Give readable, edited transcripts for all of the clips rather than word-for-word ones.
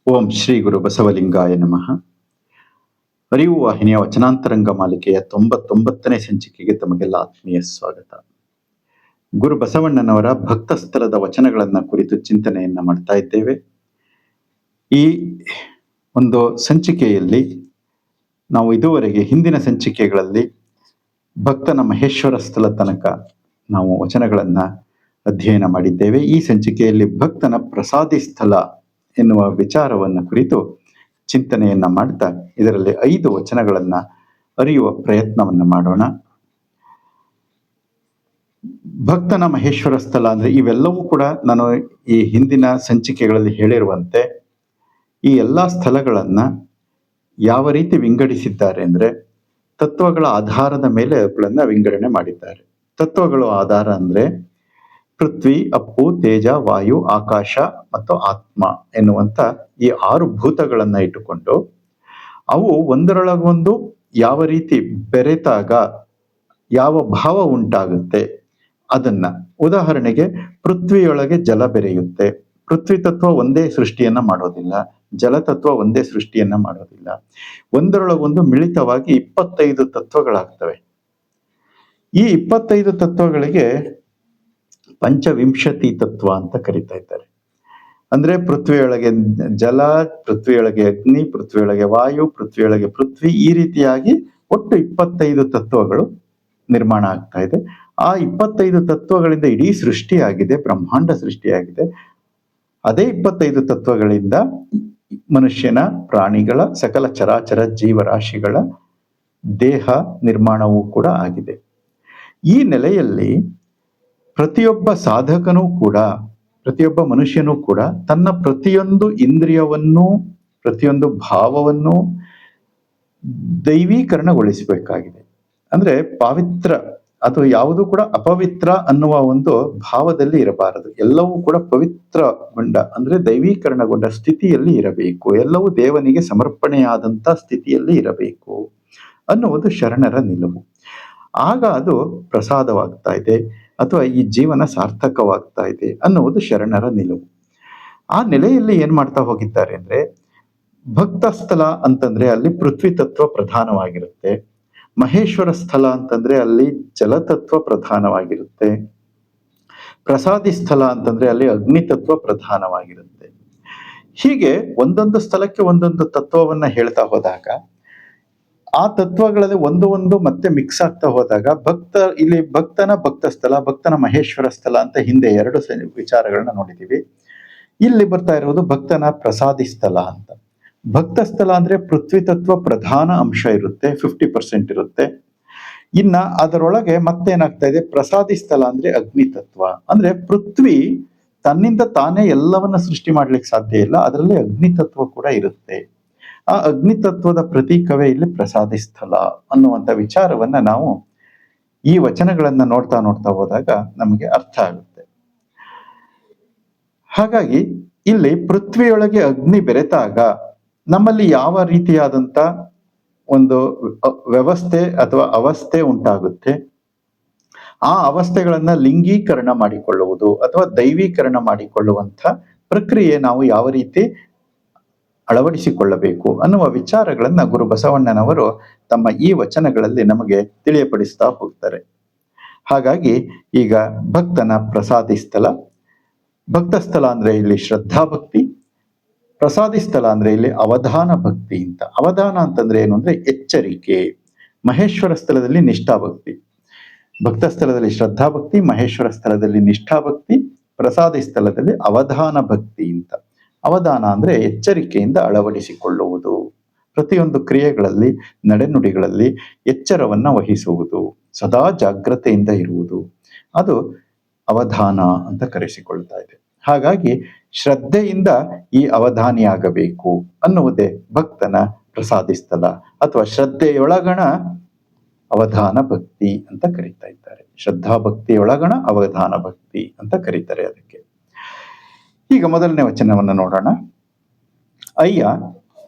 ಓಂ ಶ್ರೀ ಗುರು ಬಸವಲಿಂಗಾಯ ನಮಃ. ಅರಿವು ವಾಹಿನಿಯ ವಚನಾಂತರಂಗ ಮಾಲಿಕೆಯ 99ನೇ ಸಂಚಿಕೆಗೆ ತಮಗೆಲ್ಲ ಆತ್ಮೀಯ ಸ್ವಾಗತ. ಗುರು ಬಸವಣ್ಣನವರ ಭಕ್ತ ಸ್ಥಳದ ವಚನಗಳನ್ನ ಕುರಿತು ಚಿಂತನೆಯನ್ನ ಮಾಡ್ತಾ ಇದ್ದೇವೆ. ಈ ಒಂದು ಸಂಚಿಕೆಯಲ್ಲಿ ನಾವು ಇದುವರೆಗೆ ಹಿಂದಿನ ಸಂಚಿಕೆಗಳಲ್ಲಿ ಭಕ್ತನ ಮಹೇಶ್ವರ ಸ್ಥಳ ತನಕ ನಾವು ವಚನಗಳನ್ನ ಅಧ್ಯಯನ ಮಾಡಿದ್ದೇವೆ. ಈ ಸಂಚಿಕೆಯಲ್ಲಿ ಭಕ್ತನ ಪ್ರಸಾದಿ ಸ್ಥಳ ಎನ್ನುವ ವಿಚಾರವನ್ನು ಕುರಿತು ಚಿಂತನೆಯನ್ನ ಮಾಡ್ತಾ ಇದರಲ್ಲಿ 5 ವಚನಗಳನ್ನ ಅರಿಯುವ ಪ್ರಯತ್ನವನ್ನ ಮಾಡೋಣ. ಭಕ್ತನ ಮಹೇಶ್ವರ ಸ್ಥಳ ಅಂದ್ರೆ ಇವೆಲ್ಲವೂ ಕೂಡ ನಾನು ಈ ಹಿಂದಿನ ಸಂಚಿಕೆಗಳಲ್ಲಿ ಹೇಳಿರುವಂತೆ ಈ ಎಲ್ಲಾ ಸ್ಥಳಗಳನ್ನ ಯಾವ ರೀತಿ ವಿಂಗಡಿಸಿದ್ದಾರೆ ಅಂದ್ರೆ ತತ್ವಗಳ ಆಧಾರದ ಮೇಲೆ ಅವುಗಳನ್ನ ವಿಂಗಡಣೆ ಮಾಡಿದ್ದಾರೆ. ತತ್ವಗಳು ಆಧಾರ ಅಂದ್ರೆ ಪೃಥ್ವಿ, ಅಪ್ಪು, ತೇಜ, ವಾಯು, ಆಕಾಶ ಮತ್ತು ಆತ್ಮ ಎನ್ನುವಂತ ಈ 6 ಭೂತಗಳನ್ನ ಇಟ್ಟುಕೊಂಡು ಅವು ಒಂದರೊಳಗೊಂದು ಯಾವ ರೀತಿ ಬೆರೆತಾಗ ಯಾವ ಭಾವ ಉಂಟಾಗುತ್ತೆ ಅದನ್ನ, ಉದಾಹರಣೆಗೆ ಪೃಥ್ವಿಯೊಳಗೆ ಜಲ ಬೆರೆಯುತ್ತೆ. ಪೃಥ್ವಿ ತತ್ವ ಒಂದೇ ಸೃಷ್ಟಿಯನ್ನ ಮಾಡೋದಿಲ್ಲ, ಜಲತತ್ವ ಒಂದೇ ಸೃಷ್ಟಿಯನ್ನ ಮಾಡೋದಿಲ್ಲ. ಒಂದರೊಳಗೊಂದು ಮಿಳಿತವಾಗಿ 25 ತತ್ವಗಳಾಗ್ತವೆ. ಈ 25 ತತ್ವಗಳಿಗೆ ಪಂಚವಿಂಶತಿ ತತ್ವ ಅಂತ ಕರಿತಾ ಇದ್ದಾರೆ. ಅಂದ್ರೆ ಪೃಥ್ವಿಯೊಳಗೆ ಜಲ, ಪೃಥ್ವಿಯೊಳಗೆ ಅಗ್ನಿ, ಪೃಥ್ವಿಯೊಳಗೆ ವಾಯು, ಪೃಥ್ವಿಯೊಳಗೆ ಪೃಥ್ವಿ, ಈ ರೀತಿಯಾಗಿ ಒಟ್ಟು 25 ತತ್ವಗಳು ನಿರ್ಮಾಣ ಆಗ್ತಾ ಇದೆ. ಆ 25 ತತ್ವಗಳಿಂದ ಇಡೀ ಸೃಷ್ಟಿಯಾಗಿದೆ, ಬ್ರಹ್ಮಾಂಡ ಸೃಷ್ಟಿಯಾಗಿದೆ. ಅದೇ 25 ತತ್ವಗಳಿಂದ ಮನುಷ್ಯನ, ಪ್ರಾಣಿಗಳ, ಸಕಲ ಚರಾಚರ ಜೀವರಾಶಿಗಳ ದೇಹ ನಿರ್ಮಾಣವೂ ಕೂಡ ಆಗಿದೆ. ಈ ನೆಲೆಯಲ್ಲಿ ಪ್ರತಿಯೊಬ್ಬ ಸಾಧಕನೂ ಕೂಡ, ಪ್ರತಿಯೊಬ್ಬ ಮನುಷ್ಯನೂ ಕೂಡ ತನ್ನ ಪ್ರತಿಯೊಂದು ಇಂದ್ರಿಯವನ್ನು, ಪ್ರತಿಯೊಂದು ಭಾವವನ್ನು ದೈವೀಕರಣಗೊಳಿಸಬೇಕಾಗಿದೆ. ಅಂದ್ರೆ ಪಾವಿತ್ರ ಅಥವಾ ಯಾವುದು ಕೂಡ ಅಪವಿತ್ರ ಅನ್ನುವ ಒಂದು ಭಾವದಲ್ಲಿ ಇರಬಾರದು. ಎಲ್ಲವೂ ಕೂಡ ಪವಿತ್ರಗೊಂಡ ಅಂದ್ರೆ ದೈವೀಕರಣಗೊಂಡ ಸ್ಥಿತಿಯಲ್ಲಿ ಇರಬೇಕು. ಎಲ್ಲವೂ ದೇವನಿಗೆ ಸಮರ್ಪಣೆಯಾದಂತ ಸ್ಥಿತಿಯಲ್ಲಿ ಇರಬೇಕು ಅನ್ನುವುದು ಶರಣರ ನಿಲುವು. ಆಗ ಅದು ಪ್ರಸಾದವಾಗ್ತಾ ಇದೆ ಅಥವಾ ಈ ಜೀವನ ಸಾರ್ಥಕವಾಗ್ತಾ ಇದೆ ಅನ್ನುವುದು ಶರಣರ ನಿಲುವು. ಆ ನೆಲೆಯಲ್ಲಿ ಏನ್ ಮಾಡ್ತಾ ಹೋಗಿದ್ದಾರೆ ಅಂದ್ರೆ, ಭಕ್ತ ಸ್ಥಳ ಅಂತಂದ್ರೆ ಅಲ್ಲಿ ಪೃಥ್ವಿ ತತ್ವ ಪ್ರಧಾನವಾಗಿರುತ್ತೆ. ಮಹೇಶ್ವರ ಸ್ಥಳ ಅಂತಂದ್ರೆ ಅಲ್ಲಿ ಜಲತತ್ವ ಪ್ರಧಾನವಾಗಿರುತ್ತೆ. ಪ್ರಸಾದಿ ಸ್ಥಳ ಅಂತಂದ್ರೆ ಅಲ್ಲಿ ಅಗ್ನಿ ತತ್ವ ಪ್ರಧಾನವಾಗಿರುತ್ತೆ. ಹೀಗೆ ಒಂದೊಂದು ಸ್ಥಳಕ್ಕೆ ಒಂದೊಂದು ತತ್ವವನ್ನ ಹೇಳ್ತಾ ಹೋದಾಗ ಆ ತತ್ವಗಳಲ್ಲಿ ಒಂದು ಮತ್ತೆ ಮಿಕ್ಸ್ ಆಗ್ತಾ ಹೋದಾಗ ಇಲ್ಲಿ ಭಕ್ತ ಸ್ಥಳ, ಭಕ್ತನ ಮಹೇಶ್ವರ ಸ್ಥಳ ಅಂತ ಹಿಂದೆ 2 ವಿಚಾರಗಳನ್ನ ನೋಡಿದೀವಿ. ಇಲ್ಲಿ ಬರ್ತಾ ಇರೋದು ಭಕ್ತನ ಪ್ರಸಾದಿ ಸ್ಥಳ ಅಂತ. ಭಕ್ತ ಸ್ಥಳ ಅಂದ್ರೆ ಪೃಥ್ವಿ ತತ್ವ ಪ್ರಧಾನ ಅಂಶ ಇರುತ್ತೆ, 50% ಇರುತ್ತೆ. ಇನ್ನ ಅದರೊಳಗೆ ಮತ್ತೇನಾಗ್ತಾ ಇದೆ, ಪ್ರಸಾದಿ ಸ್ಥಳ ಅಂದ್ರೆ ಅಗ್ನಿ ತತ್ವ. ಅಂದ್ರೆ ಪೃಥ್ವಿ ತನ್ನಿಂದ ತಾನೇ ಎಲ್ಲವನ್ನ ಸೃಷ್ಟಿ ಮಾಡ್ಲಿಕ್ಕೆ ಸಾಧ್ಯ ಇಲ್ಲ, ಅದರಲ್ಲಿ ಅಗ್ನಿ ತತ್ವ ಕೂಡ ಇರುತ್ತೆ. ಆ ಅಗ್ನಿ ತತ್ವದ ಪ್ರತೀಕವೇ ಇಲ್ಲಿ ಪ್ರಸಾದಿ ಸ್ಥಳ ಅನ್ನುವಂಥ ವಿಚಾರವನ್ನ ನಾವು ಈ ವಚನಗಳನ್ನ ನೋಡ್ತಾ ಹೋದಾಗ ನಮಗೆ ಅರ್ಥ ಆಗುತ್ತೆ. ಹಾಗಾಗಿ ಇಲ್ಲಿ ಪೃಥ್ವಿಯೊಳಗೆ ಅಗ್ನಿ ಬೆರೆತಾಗ ನಮ್ಮಲ್ಲಿ ಯಾವ ರೀತಿಯಾದಂತ ಒಂದು ವ್ಯವಸ್ಥೆ ಅಥವಾ ಅವಸ್ಥೆ ಉಂಟಾಗುತ್ತೆ. ಆ ಅವಸ್ಥೆಗಳನ್ನ ಲಿಂಗೀಕರಣ ಮಾಡಿಕೊಳ್ಳುವುದು ಅಥವಾ ದೈವೀಕರಣ ಮಾಡಿಕೊಳ್ಳುವಂತ ಪ್ರಕ್ರಿಯೆ ನಾವು ಯಾವ ರೀತಿ ಅಳವಡಿಸಿಕೊಳ್ಳಬೇಕು ಅನ್ನುವ ವಿಚಾರಗಳನ್ನ ಗುರು ಬಸವಣ್ಣನವರು ತಮ್ಮ ಈ ವಚನಗಳಲ್ಲಿ ನಮಗೆ ತಿಳಿಯಪಡಿಸ್ತಾ ಹೋಗ್ತಾರೆ. ಹಾಗಾಗಿ ಈಗ ಭಕ್ತನ ಪ್ರಸಾದಿ ಸ್ಥಳ, ಭಕ್ತ ಸ್ಥಳ ಅಂದ್ರೆ ಇಲ್ಲಿ ಶ್ರದ್ಧಾ ಭಕ್ತಿ, ಪ್ರಸಾದಿ ಸ್ಥಳ ಅಂದ್ರೆ ಇಲ್ಲಿ ಅವಧಾನ ಭಕ್ತಿ ಅಂತ. ಅವಧಾನ ಅಂತಂದ್ರೆ ಏನು ಅಂದ್ರೆ ಎಚ್ಚರಿಕೆ. ಮಹೇಶ್ವರ ಸ್ಥಳದಲ್ಲಿ ನಿಷ್ಠಾಭಕ್ತಿ, ಭಕ್ತ ಸ್ಥಳದಲ್ಲಿ ಶ್ರದ್ಧಾ ಭಕ್ತಿ, ಮಹೇಶ್ವರ ಸ್ಥಳದಲ್ಲಿ ನಿಷ್ಠಾಭಕ್ತಿ, ಪ್ರಸಾದಿ ಸ್ಥಳದಲ್ಲಿ ಅವಧಾನ ಭಕ್ತಿ ಅಂತ. ಅವಧಾನ ಅಂದ್ರೆ ಎಚ್ಚರಿಕೆಯಿಂದ ಅಳವಡಿಸಿಕೊಳ್ಳುವುದು, ಪ್ರತಿಯೊಂದು ಕ್ರಿಯೆಗಳಲ್ಲಿ, ನಡೆನುಡಿಗಳಲ್ಲಿ ಎಚ್ಚರವನ್ನ ವಹಿಸುವುದು, ಸದಾ ಜಾಗ್ರತೆಯಿಂದ ಇರುವುದು, ಅದು ಅವಧಾನ ಅಂತ ಕರೆಸಿಕೊಳ್ತಾ ಇದೆ. ಹಾಗಾಗಿ ಶ್ರದ್ಧೆಯಿಂದ ಈ ಅವಧಾನಿಯಾಗಬೇಕು ಅನ್ನುವುದೇ ಭಕ್ತನ ಪ್ರಸಾದಿ ಸ್ಥಳ ಅಥವಾ ಶ್ರದ್ಧೆಯೊಳಗಣ ಅವಧಾನ ಭಕ್ತಿ ಅಂತ ಕರೀತಾ ಇದ್ದಾರೆ. ಶ್ರದ್ಧಾ ಭಕ್ತಿಯೊಳಗಣ ಅವಧಾನ ಭಕ್ತಿ ಅಂತ ಕರೀತಾರೆ ಅದಕ್ಕೆ. ಈಗ ಮೊದಲನೇ ವಚನವನ್ನು ನೋಡೋಣ. ಅಯ್ಯ,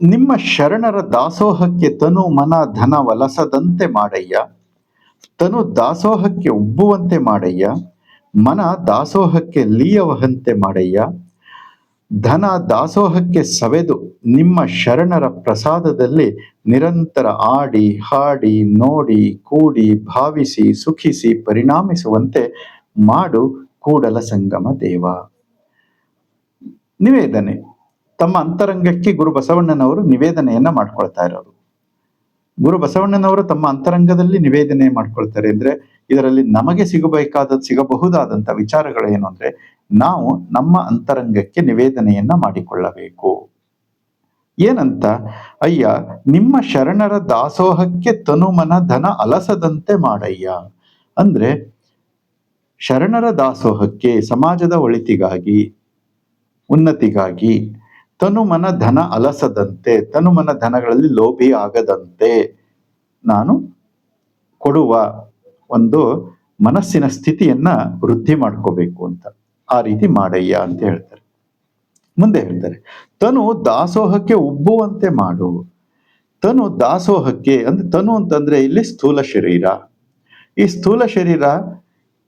ನಿಮ್ಮ ಶರಣರ ದಾಸೋಹಕ್ಕೆ ತನು ಮನ ಧನ ವಲಸದಂತೆ ಮಾಡಯ್ಯ, ತನು ದಾಸೋಹಕ್ಕೆ ಉಬ್ಬುವಂತೆ ಮಾಡಯ್ಯ, ಮನ ದಾಸೋಹಕ್ಕೆ ಲೀಯವಹಂತೆ ಮಾಡಯ್ಯ, ಧನ ದಾಸೋಹಕ್ಕೆ ಸವೆದು ನಿಮ್ಮ ಶರಣರ ಪ್ರಸಾದದಲ್ಲಿ ನಿರಂತರ ಆಡಿ ಹಾಡಿ ನೋಡಿ ಕೂಡಿ ಭಾವಿಸಿ ಸುಖಿಸಿ ಪರಿಣಾಮಿಸುವಂತೆ ಮಾಡು ಕೂಡಲ ಸಂಗಮ ದೇವ. ನಿವೇದನೆ, ತಮ್ಮ ಅಂತರಂಗಕ್ಕೆ ಗುರು ಬಸವಣ್ಣನವರು ನಿವೇದನೆಯನ್ನ ಮಾಡ್ಕೊಳ್ತಾ ಇರೋದು. ಗುರು ಬಸವಣ್ಣನವರು ತಮ್ಮ ಅಂತರಂಗದಲ್ಲಿ ನಿವೇದನೆ ಮಾಡ್ಕೊಳ್ತಾರೆ ಅಂದ್ರೆ ಇದರಲ್ಲಿ ನಮಗೆ ಸಿಗಬಹುದಾದಂತ ವಿಚಾರಗಳು ಏನು ಅಂದ್ರೆ, ನಾವು ನಮ್ಮ ಅಂತರಂಗಕ್ಕೆ ನಿವೇದನೆಯನ್ನ ಮಾಡಿಕೊಳ್ಳಬೇಕು. ಏನಂತ? ಅಯ್ಯ, ನಿಮ್ಮ ಶರಣರ ದಾಸೋಹಕ್ಕೆ ತನುಮನ ಧನ ಅಲಸದಂತೆ ಮಾಡಯ್ಯ. ಅಂದ್ರೆ ಶರಣರ ದಾಸೋಹಕ್ಕೆ, ಸಮಾಜದ ಒಳಿತಿಗಾಗಿ, ಉನ್ನತಿಗಾಗಿ ತನುಮನ ಧನ ಅಲಸದಂತೆ, ತನುಮನ ಧನಗಳಲ್ಲಿ ಲೋಭಿ ಆಗದಂತೆ ನಾನು ಕೊಡುವ ಒಂದು ಮನಸ್ಸಿನ ಸ್ಥಿತಿಯನ್ನ ವೃದ್ಧಿ ಮಾಡ್ಕೋಬೇಕು ಅಂತ, ಆ ರೀತಿ ಮಾಡಯ್ಯ ಅಂತ ಹೇಳ್ತಾರೆ. ಮುಂದೆ ಹೇಳ್ತಾರೆ, ತನು ದಾಸೋಹಕ್ಕೆ ಉಬ್ಬುವಂತೆ ಮಾಡು. ತನು ದಾಸೋಹಕ್ಕೆ ಅಂದ್ರೆ, ತನು ಅಂತಂದ್ರೆ ಇಲ್ಲಿ ಸ್ಥೂಲ ಶರೀರ. ಈ ಸ್ಥೂಲ ಶರೀರ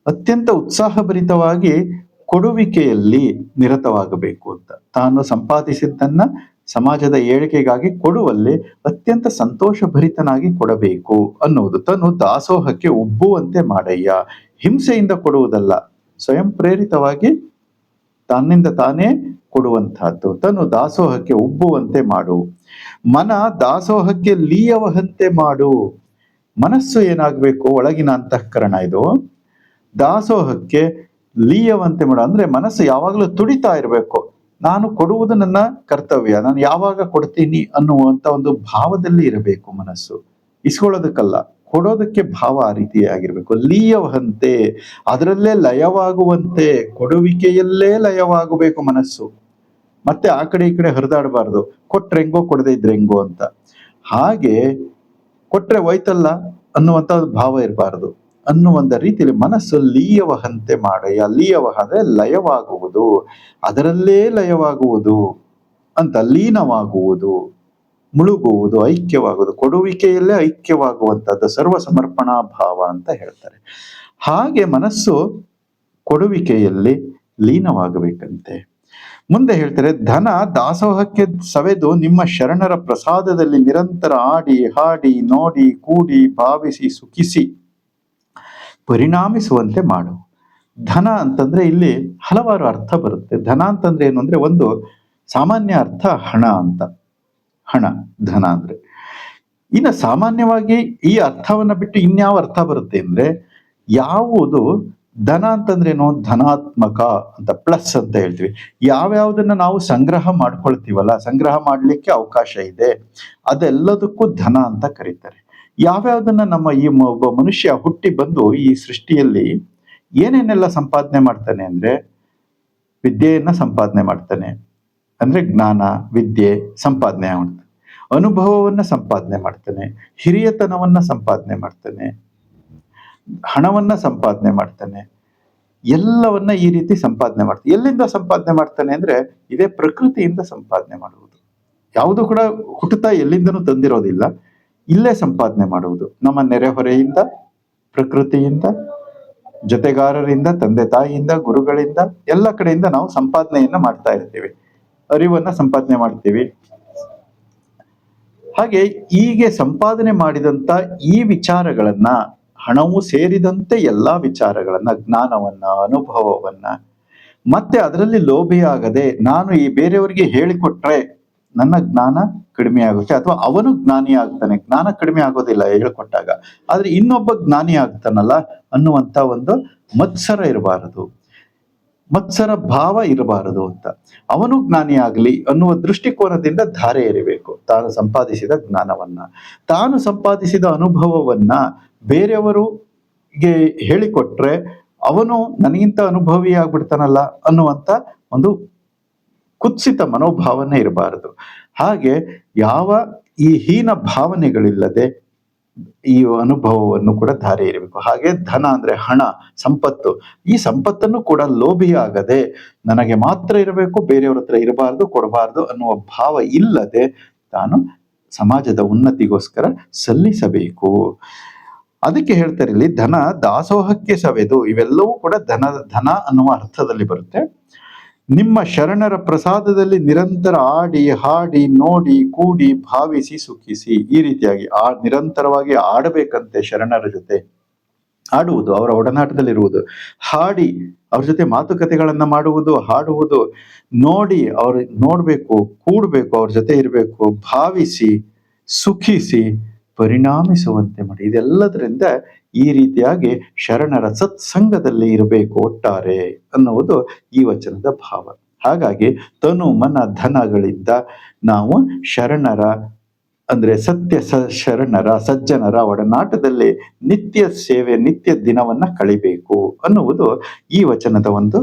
ಅತ್ಯಂತ ಉತ್ಸಾಹಭರಿತವಾಗಿ ಕೊಡುವಿಕೆಯಲ್ಲಿ ನಿರತವಾಗಬೇಕು ಅಂತ, ತಾನು ಸಂಪಾದಿಸಿದ್ದನ್ನ ಸಮಾಜದ ಏಳಿಗೆಗಾಗಿ ಕೊಡುವಲ್ಲಿ ಅತ್ಯಂತ ಸಂತೋಷಭರಿತನಾಗಿ ಕೊಡಬೇಕು ಅನ್ನುವುದು. ತನು ದಾಸೋಹಕ್ಕೆ ಉಬ್ಬುವಂತೆ ಮಾಡಯ್ಯ. ಹಿಂಸೆಯಿಂದ ಕೊಡುವುದಲ್ಲ, ಸ್ವಯಂ ಪ್ರೇರಿತವಾಗಿ ತನ್ನಿಂದ ತಾನೇ ಕೊಡುವಂತಹದ್ದು. ತನು ದಾಸೋಹಕ್ಕೆ ಉಬ್ಬುವಂತೆ ಮಾಡು. ಮನ ದಾಸೋಹಕ್ಕೆ ಲೀಯವಹಂತೆ ಮಾಡು. ಮನಸ್ಸು ಏನಾಗಬೇಕು? ಒಳಗಿನ ಅಂತಃಕರಣ ಇದು ದಾಸೋಹಕ್ಕೆ ಲೀಯವಂತೆ ಮಾಡು. ಅಂದ್ರೆ ಮನಸ್ಸು ಯಾವಾಗಲೂ ತುಡಿತಾ ಇರಬೇಕು, ನಾನು ಕೊಡುವುದು ನನ್ನ ಕರ್ತವ್ಯ, ನಾನು ಯಾವಾಗ ಕೊಡ್ತೀನಿ ಅನ್ನುವಂತ ಒಂದು ಭಾವದಲ್ಲಿ ಇರಬೇಕು ಮನಸ್ಸು. ಇಸ್ಕೊಳ್ಳೋದಕ್ಕಲ್ಲ, ಕೊಡೋದಕ್ಕೆ ಭಾವ ಆ ರೀತಿಯಾಗಿರ್ಬೇಕು. ಲೀಯವಹಂತೆ, ಅದರಲ್ಲೇ ಲಯವಾಗುವಂತೆ, ಕೊಡುವಿಕೆಯಲ್ಲೇ ಲಯವಾಗಬೇಕು ಮನಸ್ಸು. ಮತ್ತೆ ಆ ಕಡೆ ಈ ಕಡೆ ಹರಿದಾಡಬಾರ್ದು, ಕೊಟ್ರೆ ಹೆಂಗೋ ಕೊಡದೆ ಇದ್ರೆ ಹೆಂಗೋ ಅಂತ. ಹಾಗೆ ಕೊಟ್ರೆ ಹೋಯ್ತಲ್ಲ ಅನ್ನುವಂತ ಭಾವ ಇರಬಾರದು ಅನ್ನುವಂತ ರೀತಿಯಲ್ಲಿ ಮನಸ್ಸು ಲೀಯವಹಂತೆ ಮಾಡಯ್ಯ. ಲೀಯವಹ ಅಂದ್ರೆ ಲಯವಾಗುವುದು, ಅದರಲ್ಲೇ ಲಯವಾಗುವುದು ಅಂತ, ಲೀನವಾಗುವುದು, ಮುಳುಗುವುದು, ಐಕ್ಯವಾಗುವುದು, ಕೊಡುವಿಕೆಯಲ್ಲೇ ಐಕ್ಯವಾಗುವಂತದ್ದು ಸರ್ವ ಸಮರ್ಪಣಾ ಭಾವ ಅಂತ ಹೇಳ್ತಾರೆ. ಹಾಗೆ ಮನಸ್ಸು ಕೊಡುವಿಕೆಯಲ್ಲಿ ಲೀನವಾಗಬೇಕಂತೆ. ಮುಂದೆ ಹೇಳ್ತಾರೆ, ಧನ ದಾಸೋಹಕ್ಕೆ ಸವೆದು ನಿಮ್ಮ ಶರಣರ ಪ್ರಸಾದದಲ್ಲಿ ನಿರಂತರ ಆಡಿ ಹಾಡಿ ನೋಡಿ ಕೂಡಿ ಭಾವಿಸಿ ಸುಖಿಸಿ ಪರಿಣಾಮಿಸುವಂತೆ ಮಾಡು. ಧನ ಅಂತಂದ್ರೆ ಇಲ್ಲಿ ಹಲವಾರು ಅರ್ಥ ಬರುತ್ತೆ. ಧನ ಅಂತಂದ್ರೆ ಏನು ಅಂದ್ರೆ, ಒಂದು ಸಾಮಾನ್ಯ ಅರ್ಥ ಹಣ ಅಂತ, ಹಣ ಧನ ಅಂದ್ರೆ. ಇನ್ನು ಸಾಮಾನ್ಯವಾಗಿ ಈ ಅರ್ಥವನ್ನ ಬಿಟ್ಟು ಇನ್ಯಾವ ಅರ್ಥ ಬರುತ್ತೆ ಅಂದ್ರೆ, ಯಾವುದು ಧನ ಅಂತಂದ್ರೇನು? ಧನಾತ್ಮಕ ಅಂತ, ಪ್ಲಸ್ ಅಂತ ಹೇಳ್ತೀವಿ. ಯಾವ್ಯಾವುದನ್ನ ನಾವು ಸಂಗ್ರಹ ಮಾಡ್ಕೊಳ್ತೀವಲ್ಲ, ಸಂಗ್ರಹ ಮಾಡ್ಲಿಕ್ಕೆ ಅವಕಾಶ ಇದೆ, ಅದೆಲ್ಲದಕ್ಕೂ ಧನ ಅಂತ ಕರೀತಾರೆ. ಯಾವ್ಯಾವುದನ್ನ ನಮ್ಮ ಈ ಒಬ್ಬ ಮನುಷ್ಯ ಹುಟ್ಟಿ ಬಂದು ಈ ಸೃಷ್ಟಿಯಲ್ಲಿ ಏನೇನೆಲ್ಲ ಸಂಪಾದನೆ ಮಾಡ್ತಾನೆ ಅಂದ್ರೆ, ವಿದ್ಯೆಯನ್ನ ಸಂಪಾದನೆ ಮಾಡ್ತಾನೆ, ಅಂದ್ರೆ ಜ್ಞಾನ ವಿದ್ಯೆ ಸಂಪಾದನೆ ಮಾಡ್ತಾನೆ, ಅನುಭವವನ್ನ ಸಂಪಾದನೆ ಮಾಡ್ತಾನೆ, ಹಿರಿಯತನವನ್ನ ಸಂಪಾದನೆ ಮಾಡ್ತಾನೆ, ಹಣವನ್ನ ಸಂಪಾದನೆ ಮಾಡ್ತಾನೆ, ಎಲ್ಲವನ್ನ ಈ ರೀತಿ ಸಂಪಾದನೆ ಮಾಡ್ತಾನೆ. ಎಲ್ಲಿಂದ ಸಂಪಾದನೆ ಮಾಡ್ತಾನೆ ಅಂದ್ರೆ, ಇದೇ ಪ್ರಕೃತಿಯಿಂದ ಸಂಪಾದನೆ ಮಾಡುವುದು. ಯಾವುದು ಕೂಡ ಹುಟ್ಟುತ್ತಾ ಎಲ್ಲಿಂದನೂ ತಂದಿರೋದಿಲ್ಲ, ಇಲ್ಲೇ ಸಂಪಾದನೆ ಮಾಡುವುದು. ನಮ್ಮ ನೆರೆಹೊರೆಯಿಂದ, ಪ್ರಕೃತಿಯಿಂದ, ಜೊತೆಗಾರರಿಂದ, ತಂದೆ ತಾಯಿಯಿಂದ, ಗುರುಗಳಿಂದ, ಎಲ್ಲ ಕಡೆಯಿಂದ ನಾವು ಸಂಪಾದನೆಯನ್ನ ಮಾಡ್ತಾ ಇರ್ತೀವಿ, ಅರಿವನ್ನ ಸಂಪಾದನೆ ಮಾಡ್ತೀವಿ. ಹಾಗೆ ಹೀಗೆ ಸಂಪಾದನೆ ಮಾಡಿದಂತ ಈ ವಿಚಾರಗಳನ್ನ, ಹಣವು ಸೇರಿದಂತೆ ಎಲ್ಲಾ ವಿಚಾರಗಳನ್ನ, ಜ್ಞಾನವನ್ನ, ಅನುಭವವನ್ನ, ಮತ್ತೆ ಅದರಲ್ಲಿ ಲೋಭಿಯಾಗದೆ, ನಾನು ಈ ಬೇರೆಯವರಿಗೆ ಹೇಳಿಕೊಟ್ರೆ ನನ್ನ ಜ್ಞಾನ ಕಡಿಮೆ ಆಗುತ್ತೆ, ಅಥವಾ ಅವನು ಜ್ಞಾನಿ ಆಗ್ತಾನೆ, ಜ್ಞಾನ ಕಡಿಮೆ ಆಗೋದಿಲ್ಲ ಹೇಳ್ಕೊಟ್ಟಾಗ, ಆದ್ರೆ ಇನ್ನೊಬ್ಬ ಜ್ಞಾನಿ ಆಗ್ತಾನಲ್ಲ ಅನ್ನುವಂತ ಒಂದು ಮತ್ಸರ ಇರಬಾರದು, ಮತ್ಸರ ಭಾವ ಇರಬಾರದು ಅಂತ. ಅವನು ಜ್ಞಾನಿ ಆಗ್ಲಿ ಅನ್ನುವ ದೃಷ್ಟಿಕೋನದಿಂದ ಧಾರೆ ಎರಿಬೇಕು ತಾನು ಸಂಪಾದಿಸಿದ ಜ್ಞಾನವನ್ನ, ತಾನು ಸಂಪಾದಿಸಿದ ಅನುಭವವನ್ನ ಬೇರೆಯವರಿಗೆ ಹೇಳಿಕೊಟ್ರೆ ಅವನು ನನಗಿಂತ ಅನುಭವಿ ಆಗ್ಬಿಡ್ತಾನಲ್ಲ ಅನ್ನುವಂತ ಒಂದು ಕುತ್ಸಿತ ಮನೋಭಾವನೆ ಇರಬಾರದು. ಹಾಗೆ ಯಾವ ಈ ಹೀನ ಭಾವನೆಗಳಿಲ್ಲದೆ ಈ ಅನುಭವವನ್ನು ಕೂಡ ಧಾರೆ ಇರಬೇಕು. ಹಾಗೆ ಧನ ಅಂದ್ರೆ ಹಣ, ಸಂಪತ್ತು, ಈ ಸಂಪತ್ತನ್ನು ಕೂಡ ಲೋಭಿಯಾಗದೆ ನನಗೆ ಮಾತ್ರ ಇರಬೇಕು, ಬೇರೆಯವ್ರ ಹತ್ರ ಇರಬಾರ್ದು, ಕೊಡಬಾರ್ದು ಅನ್ನುವ ಭಾವ ಇಲ್ಲದೆ ತಾನು ಸಮಾಜದ ಉನ್ನತಿಗೋಸ್ಕರ ಸಲ್ಲಿಸಬೇಕು. ಅದಕ್ಕೆ ಹೇಳ್ತಾರೆ ಇಲ್ಲಿ, ಧನ ದಾಸೋಹಕ್ಕೆ ಸವೆದು. ಇವೆಲ್ಲವೂ ಕೂಡ ಧನ ಅನ್ನುವ ಅರ್ಥದಲ್ಲಿ ಬರುತ್ತೆ. ನಿಮ್ಮ ಶರಣರ ಪ್ರಸಾದದಲ್ಲಿ ನಿರಂತರ ಆಡಿ ಹಾಡಿ ನೋಡಿ ಕೂಡಿ ಭಾವಿಸಿ ಸುಖಿಸಿ. ಈ ರೀತಿಯಾಗಿ ನಿರಂತರವಾಗಿ ಆಡಬೇಕಂತೆ ಶರಣರ ಜೊತೆ, ಆಡುವುದು, ಅವರ ಒಡನಾಟದಲ್ಲಿರುವುದು, ಹಾಡಿ ಅವ್ರ ಜೊತೆ ಮಾತುಕತೆಗಳನ್ನ ಮಾಡುವುದು, ಹಾಡುವುದು, ನೋಡಿ ಅವ್ರ ನೋಡ್ಬೇಕು, ಕೂಡ್ಬೇಕು, ಅವ್ರ ಜೊತೆ ಇರಬೇಕು, ಭಾವಿಸಿ ಸುಖಿಸಿ ಪರಿಣಾಮಿಸುವಂತೆ ಮಾಡಿ. ಇದೆಲ್ಲದರಿಂದ ಈ ರೀತಿಯಾಗಿ ಶರಣರ ಸತ್ಸಂಗದಲ್ಲಿ ಇರಬೇಕು ಒಟ್ಟಾರೆ ಅನ್ನುವುದು ಈ ವಚನದ ಭಾವ. ಹಾಗಾಗಿ ತನು ಮನ ಧನಗಳಿಂದ ನಾವು ಶರಣರ ಅಂದ್ರೆ ಶರಣರ ಸಜ್ಜನರ ಒಡನಾಟದಲ್ಲಿ ನಿತ್ಯ ಸೇವೆ, ನಿತ್ಯ ದಿನವನ್ನ ಕಳಿಬೇಕು ಅನ್ನುವುದು ಈ ವಚನದ ಒಂದು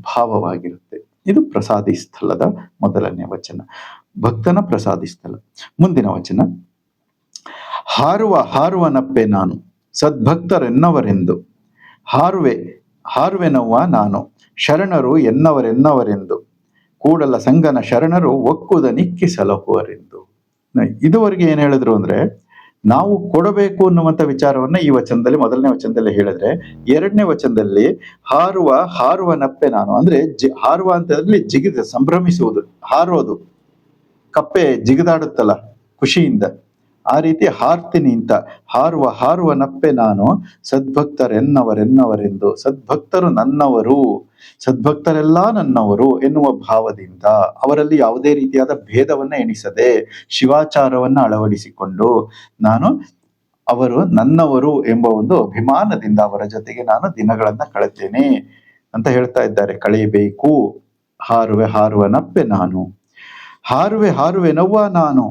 ಭಾವವಾಗಿರುತ್ತೆ. ಇದು ಪ್ರಸಾದಿ ಸ್ಥಳದ ಮೊದಲನೇ ವಚನ, ಭಕ್ತನ ಪ್ರಸಾದಿ ಸ್ಥಳ. ಮುಂದಿನ ವಚನ, ಹಾರುವನಪ್ಪೆ ನಾನು ಸದ್ಭಕ್ತರೆನ್ನವರೆಂದು, ಹಾರುವೆನವ್ವ ನಾನು ಶರಣರು ಎನ್ನವರೆನ್ನವರೆಂದು, ಕೂಡಲ ಸಂಗನ ಶರಣರು ಒಕ್ಕುದ ನಿಕ್ಕಿ ಸಲಹುವರೆಂದು. ಇದುವರೆಗೆ ಏನ್ ಹೇಳಿದ್ರು ಅಂದ್ರೆ, ನಾವು ಕೊಡಬೇಕು ಅನ್ನುವಂತ ವಿಚಾರವನ್ನ ಈ ವಚನದಲ್ಲಿ, ಮೊದಲನೇ ವಚನದಲ್ಲಿ ಹೇಳಿದ್ರೆ, ಎರಡನೇ ವಚನದಲ್ಲಿ ಹಾರುವನಪ್ಪೆ ನಾನು ಅಂದ್ರೆ ಹಾರುವ ಅಂತಂದ್ರೆ ಜಿಗಿದ ಸಂಭ್ರಮಿಸುವುದು, ಹಾರೋದು, ಕಪ್ಪೆ ಜಿಗಿದಾಡುತ್ತಲ್ಲ ಖುಷಿಯಿಂದ, ಆ ರೀತಿ ಹಾರ್ತೀನಿ ಅಂತ. ಹಾರುವನಪ್ಪೆ ನಾನು ಸದ್ಭಕ್ತರೆನ್ನವರೆನ್ನವರೆಂದು, ಸದ್ಭಕ್ತರು ನನ್ನವರು, ಸದ್ಭಕ್ತರೆಲ್ಲ ನನ್ನವರು ಎನ್ನುವ ಭಾವದಿಂದ, ಅವರಲ್ಲಿ ಯಾವುದೇ ರೀತಿಯಾದ ಭೇದವನ್ನ ಎಣಿಸದೆ ಶಿವಾಚಾರವನ್ನ ಅಳವಡಿಸಿಕೊಂಡು ನಾನು ಅವರು ನನ್ನವರು ಎಂಬ ಒಂದು ಅಭಿಮಾನದಿಂದ ಅವರ ಜೊತೆಗೆ ನಾನು ದಿನಗಳನ್ನ ಕಳೆತೇನೆ ಅಂತ ಹೇಳ್ತಾ ಇದ್ದಾರೆ. ಕಳೆಯಬೇಕು. ಹಾರುವನಪ್ಪೆ ನಾನು, ಹಾರುವೆನವ್ವ ನಾನು.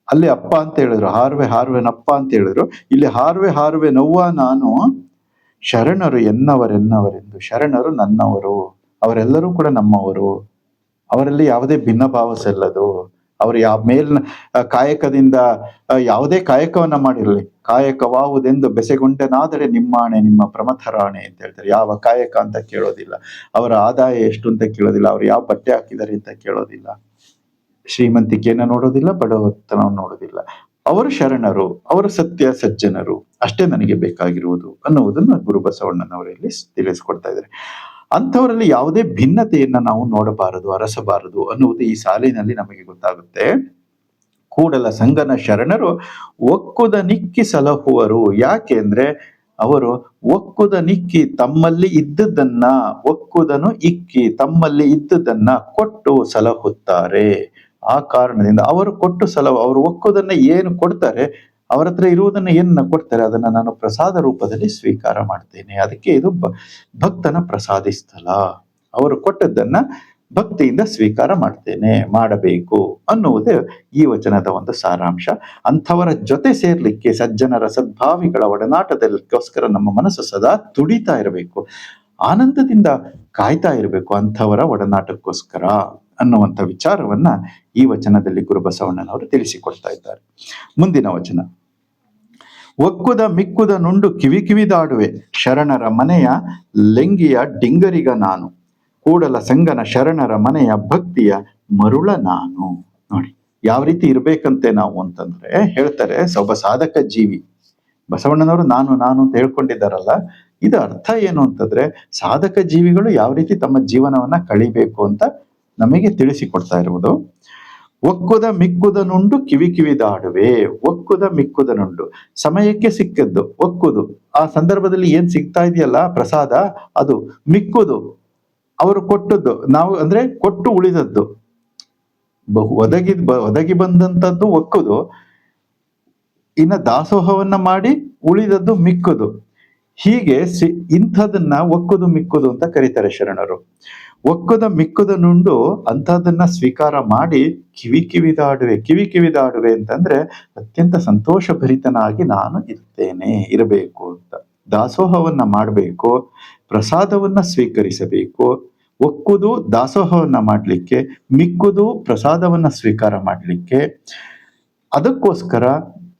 ಅಲ್ಲಿ ಅಪ್ಪ ಅಂತ ಹೇಳಿದ್ರು, ಹಾರುವೆನಪ್ಪ ಅಂತ ಹೇಳಿದ್ರು. ಇಲ್ಲಿ ಹಾರುವೆನವ್ವ ನಾನು ಶರಣರು ಎನ್ನವರೆನ್ನವರೆಂದು, ಶರಣರು ನನ್ನವರು, ಅವರೆಲ್ಲರೂ ಕೂಡ ನಮ್ಮವರು, ಅವರಲ್ಲಿ ಯಾವುದೇ ಭಿನ್ನ ಭಾವ ಸಲ್ಲದು. ಅವರು ಕಾಯಕದಿಂದ ಯಾವುದೇ ಕಾಯಕವನ್ನ ಮಾಡಿರಲಿ, ಕಾಯಕವಾವುದೆಂದು ಬೆಸೆಗೊಂಡೆನಾದರೆ ನಿಮ್ಮಾಣೆ ನಿಮ್ಮ ಪ್ರಮಥರಾಣೆ ಅಂತ ಹೇಳ್ತಾರೆ. ಯಾವ ಕಾಯಕ ಅಂತ ಕೇಳೋದಿಲ್ಲ, ಅವರ ಆದಾಯ ಎಷ್ಟು ಅಂತ ಕೇಳೋದಿಲ್ಲ, ಅವ್ರು ಯಾವ ಬಟ್ಟೆ ಹಾಕಿದ್ದಾರೆ ಅಂತ ಕೇಳೋದಿಲ್ಲ, ಶ್ರೀಮಂತಿಕೆಯನ್ನ ನೋಡೋದಿಲ್ಲ, ಬಡವತನ ನೋಡೋದಿಲ್ಲ. ಅವರು ಶರಣರು, ಅವರು ಸತ್ಯ ಸಜ್ಜನರು, ಅಷ್ಟೇ ನನಗೆ ಬೇಕಾಗಿರುವುದು ಅನ್ನುವುದನ್ನು ಗುರು ಬಸವಣ್ಣನವರಲ್ಲಿ ತಿಳಿಸ್ಕೊಡ್ತಾ ಇದ್ದಾರೆ. ಅಂಥವರಲ್ಲಿ ಯಾವುದೇ ಭಿನ್ನತೆಯನ್ನ ನಾವು ನೋಡಬಾರದು, ಅರಸಬಾರದು ಅನ್ನುವುದು ಈ ಸಾಲಿನಲ್ಲಿ ನಮಗೆ ಗೊತ್ತಾಗುತ್ತೆ. ಕೂಡಲ ಸಂಗನ ಶರಣರು ಒಕ್ಕುದ ನಿಕ್ಕಿ ಸಲಹುವರು. ಯಾಕೆ ಅಂದ್ರೆ ಅವರು ಒಕ್ಕುದ ನಿಕ್ಕಿ ತಮ್ಮಲ್ಲಿ ಇದ್ದದನ್ನ, ಒಕ್ಕುದನು ಇಕ್ಕಿ ತಮ್ಮಲ್ಲಿ ಇದ್ದದನ್ನ ಕೊಟ್ಟು ಸಲಹುತ್ತಾರೆ. ಆ ಕಾರಣದಿಂದ ಅವರು ಕೊಟ್ಟು ಅವರು ಒಕ್ಕುದನ್ನ ಏನು ಕೊಡ್ತಾರೆ, ಅವರ ಹತ್ರ ಇರುವುದನ್ನ ಏನನ್ನ ಕೊಡ್ತಾರೆ, ಅದನ್ನ ನಾನು ಪ್ರಸಾದ ರೂಪದಲ್ಲಿ ಸ್ವೀಕಾರ ಮಾಡ್ತೇನೆ. ಅದಕ್ಕೆ ಇದು ಭಕ್ತನ ಪ್ರಸಾದಿ ಸ್ಥಳ. ಅವರು ಕೊಟ್ಟದ್ದನ್ನ ಭಕ್ತಿಯಿಂದ ಸ್ವೀಕಾರ ಮಾಡ್ತೇನೆ, ಮಾಡಬೇಕು ಅನ್ನುವುದೇ ಈ ವಚನದ ಒಂದು ಸಾರಾಂಶ. ಅಂಥವರ ಜೊತೆ ಸೇರ್ಲಿಕ್ಕೆ, ಸಜ್ಜನರ ಸದ್ಭಾವಿಗಳ ಒಡನಾಟದಕ್ಕೋಸ್ಕರ ನಮ್ಮ ಮನಸ್ಸು ಸದಾ ತುಡಿತಾ ಇರಬೇಕು, ಆನಂದದಿಂದ ಕಾಯ್ತಾ ಇರಬೇಕು ಅಂಥವರ ಒಡನಾಟಕ್ಕೋಸ್ಕರ ಅನ್ನುವಂಥ ವಿಚಾರವನ್ನ ಈ ವಚನದಲ್ಲಿ ಗುರು ಬಸವಣ್ಣನವರು ತಿಳಿಸಿಕೊಡ್ತಾ ಇದ್ದಾರೆ. ಮುಂದಿನ ವಚನ, ಒಕ್ಕುದ ಮಿಕ್ಕುದ ನುಂಡು ಕಿವಿದಾಡುವೆ ಶರಣರ ಮನೆಯ ಲೆಂಗಿಯ ಡಿಂಗರಿಗ ನಾನು, ಕೂಡಲ ಸಂಗನ ಶರಣರ ಮನೆಯ ಭಕ್ತಿಯ ಮರುಳ ನಾನು. ನೋಡಿ ಯಾವ ರೀತಿ ಇರ್ಬೇಕಂತೆ ನಾವು ಅಂತಂದ್ರೆ ಹೇಳ್ತಾರೆ, ಒಬ್ಬ ಸಾಧಕ ಜೀವಿ, ಬಸವಣ್ಣನವರು ನಾನು ಅಂತ ಹೇಳ್ಕೊಂಡಿದ್ದಾರಲ್ಲ, ಇದು ಅರ್ಥ ಏನು ಅಂತಂದ್ರೆ ಸಾಧಕ ಜೀವಿಗಳು ಯಾವ ರೀತಿ ತಮ್ಮ ಜೀವನವನ್ನ ಕಳಿಬೇಕು ಅಂತ ನಮಗೆ ತಿಳಿಸಿಕೊಡ್ತಾ ಇರುವುದು. ಒಕ್ಕುದ ಮಿಕ್ಕುದ ನುಂಡು ಕಿವಿದಾಡುವೆ. ಒಕ್ಕುದ ಮಿಕ್ಕುದ ನುಂಡು, ಸಮಯಕ್ಕೆ ಸಿಕ್ಕದ್ದು ಒಕ್ಕುದು, ಆ ಸಂದರ್ಭದಲ್ಲಿ ಏನ್ ಸಿಗ್ತಾ ಇದೆಯಲ್ಲ ಪ್ರಸಾದ, ಅದು ಮಿಕ್ಕುದು, ಅವರು ಕೊಟ್ಟದ್ದು, ನಾವು ಅಂದ್ರೆ ಕೊಟ್ಟು ಉಳಿದದ್ದು, ಒದಗಿ ಬಂದಂತದ್ದು ಒಕ್ಕುದು, ಇನ್ನ ದಾಸೋಹವನ್ನ ಮಾಡಿ ಉಳಿದದ್ದು ಮಿಕ್ಕುದು. ಹೀಗೆ ಇಂಥದನ್ನ ಒಕ್ಕುದು ಮಿಕ್ಕುದು ಅಂತ ಕರೀತಾರೆ ಶರಣರು. ಒಕ್ಕುದ ಮಿಕ್ಕುದ ನುಂಡು ಅಂಥದನ್ನ ಸ್ವೀಕಾರ ಮಾಡಿ ಕಿವಿದಾಡುವೆ ಅಂತಂದ್ರೆ ಅತ್ಯಂತ ಸಂತೋಷ ಭರಿತನಾಗಿ ನಾನು ಇರಬೇಕು ಅಂತ. ದಾಸೋಹವನ್ನ ಮಾಡಬೇಕು, ಪ್ರಸಾದವನ್ನ ಸ್ವೀಕರಿಸಬೇಕು. ಒಕ್ಕುದು ದಾಸೋಹವನ್ನ ಮಾಡ್ಲಿಕ್ಕೆ, ಮಿಕ್ಕುದು ಪ್ರಸಾದವನ್ನ ಸ್ವೀಕಾರ ಮಾಡ್ಲಿಕ್ಕೆ. ಅದಕ್ಕೋಸ್ಕರ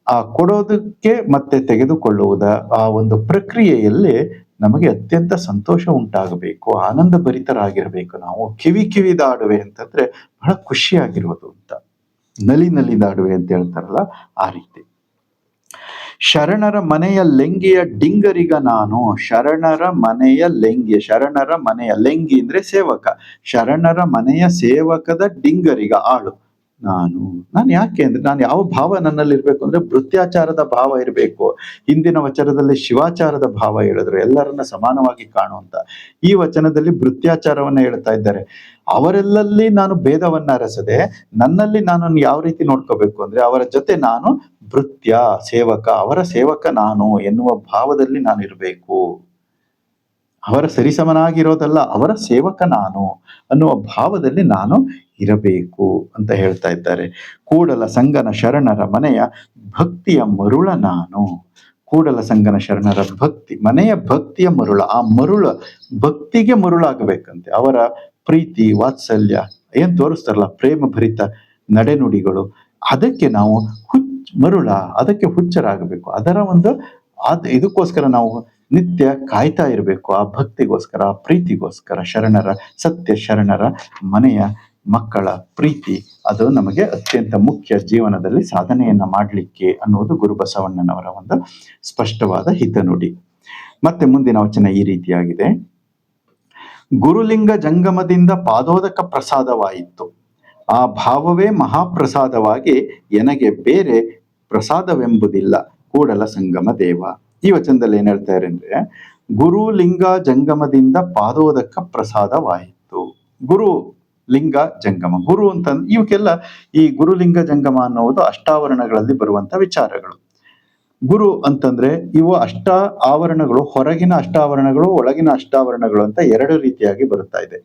ಆ ಕೊಡೋದಕ್ಕೆ ಮತ್ತೆ ತೆಗೆದುಕೊಳ್ಳುವುದ ಆ ಒಂದು ಪ್ರಕ್ರಿಯೆಯಲ್ಲಿ ನಮಗೆ ಅತ್ಯಂತ ಸಂತೋಷ ಉಂಟಾಗಬೇಕು, ಆನಂದ ಭರಿತರಾಗಿರ್ಬೇಕು. ನಾವು ಕಿವಿದಾಡುವೆ ಅಂತಂದ್ರೆ ಬಹಳ ಖುಷಿಯಾಗಿರುವುದು ಅಂತ, ನಲಿದಾಡುವೆ ಅಂತ ಹೇಳ್ತಾರಲ್ಲ ಆ ರೀತಿ. ಶರಣರ ಮನೆಯ ಲೆಂಗಿಯ ಡಿಂಗರಿಗ ನಾನು. ಶರಣರ ಮನೆಯ ಲೆಂಗಿ, ಶರಣರ ಮನೆಯ ಲೆಂಗಿ ಅಂದ್ರೆ ಸೇವಕ, ಶರಣರ ಮನೆಯ ಸೇವಕದ ಡಿಂಗರಿಗ ಆಳು ನಾನು ಯಾಕೆ ಅಂದ್ರೆ ನಾನು ಯಾವ ಭಾವ ನನ್ನಲ್ಲಿ ಇರ್ಬೇಕು ಅಂದ್ರೆ ಭೃತ್ಯಾಚಾರದ ಭಾವ ಇರಬೇಕು. ಹಿಂದಿನ ವಚನದಲ್ಲಿ ಶಿವಾಚಾರದ ಭಾವ ಹೇಳಿದ್ರು, ಎಲ್ಲರನ್ನ ಸಮಾನವಾಗಿ ಕಾಣುವಂತ. ಈ ವಚನದಲ್ಲಿ ಭೃತ್ಯಾಚಾರವನ್ನ ಹೇಳ್ತಾ ಇದ್ದಾರೆ. ಅವರೆಲ್ಲಲ್ಲಿ ನಾನು ಭೇದವನ್ನ ಅರಸದೆ ನನ್ನಲ್ಲಿ ನಾನು ಯಾವ ರೀತಿ ನೋಡ್ಕೋಬೇಕು ಅಂದ್ರೆ ಅವರ ಜೊತೆ ನಾನು ಭೃತ್ಯ ಸೇವಕ, ಅವರ ಸೇವಕ ನಾನು ಎನ್ನುವ ಭಾವದಲ್ಲಿ ನಾನು ಇರಬೇಕು. ಅವರ ಸರಿಸಮನಾಗಿರೋದಲ್ಲ, ಅವರ ಸೇವಕ ನಾನು ಅನ್ನುವ ಭಾವದಲ್ಲಿ ನಾನು ಇರಬೇಕು ಅಂತ ಹೇಳ್ತಾ ಇದ್ದಾರೆ. ಕೂಡಲ ಸಂಗನ ಶರಣರ ಮನೆಯ ಭಕ್ತಿಯ ಮರುಳ ನಾನು. ಕೂಡಲ ಸಂಗನ ಶರಣರ ಭಕ್ತಿ, ಮನೆಯ ಭಕ್ತಿಯ ಮರುಳ, ಆ ಮರುಳ ಭಕ್ತಿಗೆ ಮರುಳಾಗಬೇಕಂತೆ. ಅವರ ಪ್ರೀತಿ ವಾತ್ಸಲ್ಯ ಏನ್ ತೋರಿಸ್ತಾರಲ್ಲ, ಪ್ರೇಮ ಭರಿತ ನಡೆನುಡಿಗಳು, ಅದಕ್ಕೆ ನಾವು ಮರುಳ, ಅದಕ್ಕೆ ಹುಚ್ಚರಾಗಬೇಕು. ಅದರ ಒಂದು ಇದಕ್ಕೋಸ್ಕರ ನಾವು ನಿತ್ಯ ಕಾಯ್ತಾ ಇರಬೇಕು, ಆ ಭಕ್ತಿಗೋಸ್ಕರ, ಆ ಪ್ರೀತಿಗೋಸ್ಕರ. ಶರಣರ ಸತ್ಯ ಶರಣರ ಮನೆಯ ಮಕ್ಕಳ ಪ್ರೀತಿ ಅದು ನಮಗೆ ಅತ್ಯಂತ ಮುಖ್ಯ ಜೀವನದಲ್ಲಿ ಸಾಧನೆಯನ್ನ ಮಾಡಲಿಕ್ಕೆ ಅನ್ನುವುದು ಗುರು ಬಸವಣ್ಣನವರ ಒಂದು ಸ್ಪಷ್ಟವಾದ ಹಿತನುಡಿ. ಮತ್ತೆ ಮುಂದಿನ ವಚನ ಈ ರೀತಿಯಾಗಿದೆ. ಗುರುಲಿಂಗ ಜಂಗಮದಿಂದ ಪಾದೋದಕ ಪ್ರಸಾದವಾಯಿತು, ಆ ಭಾವವೇ ಮಹಾಪ್ರಸಾದವಾಗಿ ಎನಗೆ ಬೇರೆ ಪ್ರಸಾದವೆಂಬುದಿಲ್ಲ ಕೂಡಲ ಸಂಗಮ ದೇವ. ಈ ವಚನದಲ್ಲಿ ಏನ್ ಹೇಳ್ತಾರೆ ಅಂದ್ರೆ, ಗುರು ಲಿಂಗ ಜಂಗಮದಿಂದ ಪಾದೋದಕ ಪ್ರಸಾದವಾಯಿತು. ಗುರು ಲಿಂಗ ಜಂಗಮ, ಗುರು ಅಂತಂದ್ರೆ ಇವಕ್ಕೆಲ್ಲ ಈ ಗುರುಲಿಂಗ ಜಂಗಮ ಅನ್ನುವುದು ಅಷ್ಟಾವರಣಗಳಲ್ಲಿ ಬರುವಂತ ವಿಚಾರಗಳು. ಗುರು ಅಂತಂದ್ರೆ ಇವು ಅಷ್ಟ ಆವರಣಗಳು, ಹೊರಗಿನ ಅಷ್ಟಾವರಣಗಳು, ಒಳಗಿನ ಅಷ್ಟಾವರಣಗಳು ಅಂತ ಎರಡು ರೀತಿಯಾಗಿ ಬರುತ್ತಾ ಇದೆ.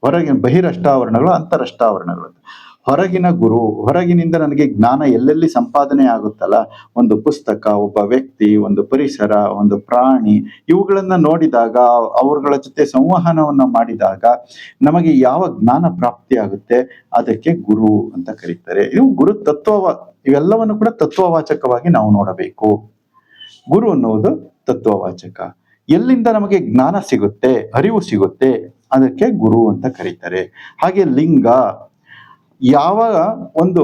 ಹೊರಗಿನ ಬಹಿರಷ್ಟಾವರಣಗಳು, ಅಂತರಷ್ಟಾವರಣಗಳು ಅಂತ. ಹೊರಗಿನ ಗುರು, ಹೊರಗಿನಿಂದ ನನಗೆ ಜ್ಞಾನ ಎಲ್ಲೆಲ್ಲಿ ಸಂಪಾದನೆ ಆಗುತ್ತಲ್ಲ, ಒಂದು ಪುಸ್ತಕ, ಒಬ್ಬ ವ್ಯಕ್ತಿ, ಒಂದು ಪರಿಸರ, ಒಂದು ಪ್ರಾಣಿ, ಇವುಗಳನ್ನ ನೋಡಿದಾಗ, ಅವರುಗಳ ಜೊತೆ ಸಂವಹನವನ್ನ ಮಾಡಿದಾಗ ನಮಗೆ ಯಾವ ಜ್ಞಾನ ಪ್ರಾಪ್ತಿ ಆಗುತ್ತೆ ಅದಕ್ಕೆ ಗುರು ಅಂತ ಕರೀತಾರೆ. ಇವು ಗುರು ಇವೆಲ್ಲವನ್ನು ಕೂಡ ತತ್ವವಾಚಕವಾಗಿ ನಾವು ನೋಡಬೇಕು. ಗುರು ಅನ್ನುವುದು ತತ್ವವಾಚಕ. ಎಲ್ಲಿಂದ ನಮಗೆ ಜ್ಞಾನ ಸಿಗುತ್ತೆ, ಅರಿವು ಸಿಗುತ್ತೆ, ಅದಕ್ಕೆ ಗುರು ಅಂತ ಕರೀತಾರೆ. ಹಾಗೆ ಲಿಂಗ, ಯಾವ ಒಂದು